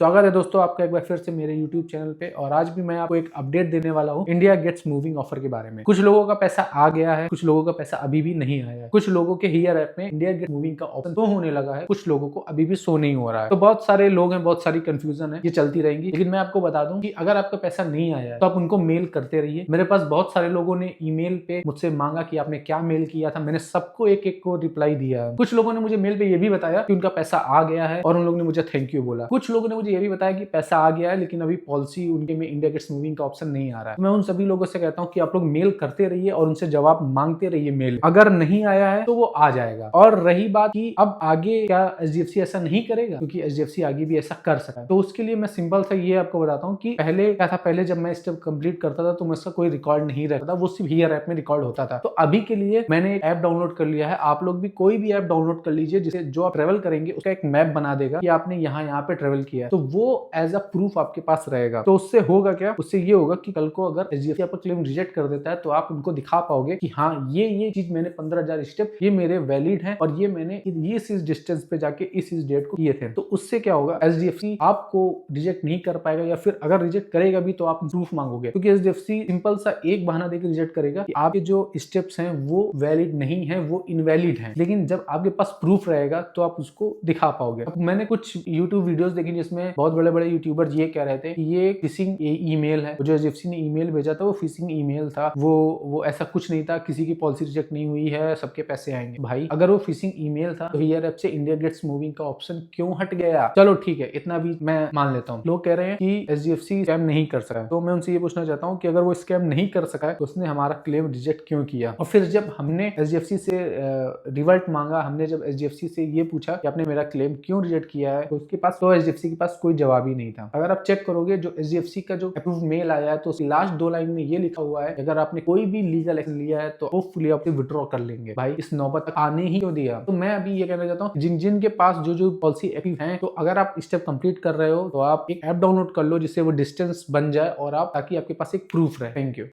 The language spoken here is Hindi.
स्वागत है दोस्तों आपका एक बार फिर से मेरे YouTube चैनल पे। और आज भी मैं आपको एक अपडेट देने वाला हूँ इंडिया गेट्स मूविंग ऑफर के बारे में। कुछ लोगों का पैसा आ गया है, कुछ लोगों का पैसा अभी भी नहीं आया है। कुछ लोगों के हियर ऐप में इंडिया गेट्स मूविंग का ऑप्शन तो होने लगा है, कुछ लोगों को अभी भी शो नहीं हो रहा है। तो बहुत सारे लोग हैं, बहुत सारी कंफ्यूजन है, ये चलती रहेंगी। लेकिन मैं आपको बता दूं कि अगर आपका पैसा नहीं आया है तो आप उनको मेल करते रहिए। मेरे पास बहुत सारे लोगों ने ईमेल पे मुझसे मांगा कि आपने क्या मेल किया था। मैंने सबको एक एक को रिप्लाई दिया है। कुछ लोगों ने मुझे मेल पे ये भी बताया कि उनका पैसा आ गया है और उन लोगों ने मुझे थैंक यू बोला। कुछ लोगों ने मुझे ये भी बताया कि पैसा आ गया है लेकिन अभी पॉलिसी उनके में इंडिया गेट्स मूविंग का ऑप्शन नहीं आ रहा है। तो मैं उन सभी लोगों से कहता हूँ कि आप लोग मेल करते रहिए और उनसे जवाब मांगते रहिए। मेल अगर नहीं आया है तो वो आ जाएगा। और रही बात कि अब आगे क्या एचडीएफसी ऐसा नहीं करेगा, क्योंकि एचडीएफसी आगे भी ऐसा कर सकता है। तो उसके लिए मैं सिंपल सा ये आपको बताता हूँ कि पहले क्या था, पहले जब मैं स्टेप कंप्लीट करता था तो मैं उसका कोई रिकॉर्ड नहीं रखता था, वो सिर्फ हियर ऐप में रिकॉर्ड होता था। तो अभी के लिए मैंने एक ऐप डाउनलोड कर लिया है। आप लोग भी कोई भी ऐप डाउनलोड कर लीजिए जिसे जो आप ट्रेवल करेंगे उसका एक मैप बना देगा कि आपने यहाँ पे ट्रेवल किया है। तो वो एज अ प्रूफ आपके पास रहेगा। तो उससे होगा क्या, उससे ये होगा कि कल को अगर एचडीएफसी आपका क्लेम रिजेक्ट कर देता है तो आप उनको दिखा पाओगे कि हाँ ये चीज मैंने 15,000 स्टेप ये मेरे वैलिड हैं और ये मैंने इस डिस्टेंस पे जाके इस डेट को किए थे। तो उससे क्या होगा, एचडीएफसी आपको रिजेक्ट नहीं कर पाएगा, या फिर अगर रिजेक्ट करेगा भी तो आप प्रूफ मांगोगे। क्योंकि एचडीएफसी सिंपल सा एक बहाना देकर रिजेक्ट करेगा कि आपके जो स्टेप्स हैं वो वैलिड नहीं है, वो इनवैलिड हैं। लेकिन जब आपके पास प्रूफ रहेगा तो आप उसको दिखा पाओगे। अब मैंने कुछ यूट्यूब वीडियोस देखी जिसमें बहुत बड़े बड़े यूट्यूबर ये कह रहे थे कि ये फिशिंग ईमेल है, जो एचडीएफसी ने ईमेल भेजा था वो फिशिंग ईमेल था, वो ऐसा कुछ नहीं था, किसी की पॉलिसी रिजेक्ट नहीं हुई है, सबके पैसे आएंगे। भाई अगर वो फिशिंग ईमेल था तो हियर ऐप से इंडिया गेट्स मूविंग का ऑप्शन क्यों हट गया? चलो ठीक है, इतना भी मैं मान लेता हूँ। लोग कह रहे हैं कि एचडीएफसी स्कैम नहीं कर सका, तो मैं उनसे ये पूछना चाहता हूँ कि अगर वो स्कैम नहीं कर सका है तो उसने हमारा क्लेम रिजेक्ट क्यों किया? और फिर जब हमने एचडीएफसी से रिवर्ट मांगा, हमने जब एचडीएफसी से ये पूछा कि आपने मेरा क्लेम क्यों रिजेक्ट किया है, तो उसके पास तो एचडीएफसी के पास कोई जवाब ही नहीं था। अगर आप चेक करोगे जो एचडीएफसी का जो अप्रूव मेल आया है तो लास्ट 2 लाइन में ये लिखा हुआ है अगर आपने कोई भी लीगल एक्शन लिया है तो होपफुली आप विड्रॉ कर लेंगे। भाई इस नौबत तक आने ही क्यों दिया? तो मैं अभी ये कहना चाहता हूँ जिन के पास जो पॉलिसी एक्टिव है, तो अगर आप स्टेप कंप्लीट कर रहे हो तो आप एक ऐप डाउनलोड कर लो जिससे वो डिस्टेंस बन जाए और आप, ताकि आपके पास एक प्रूफ रहे। Thank you.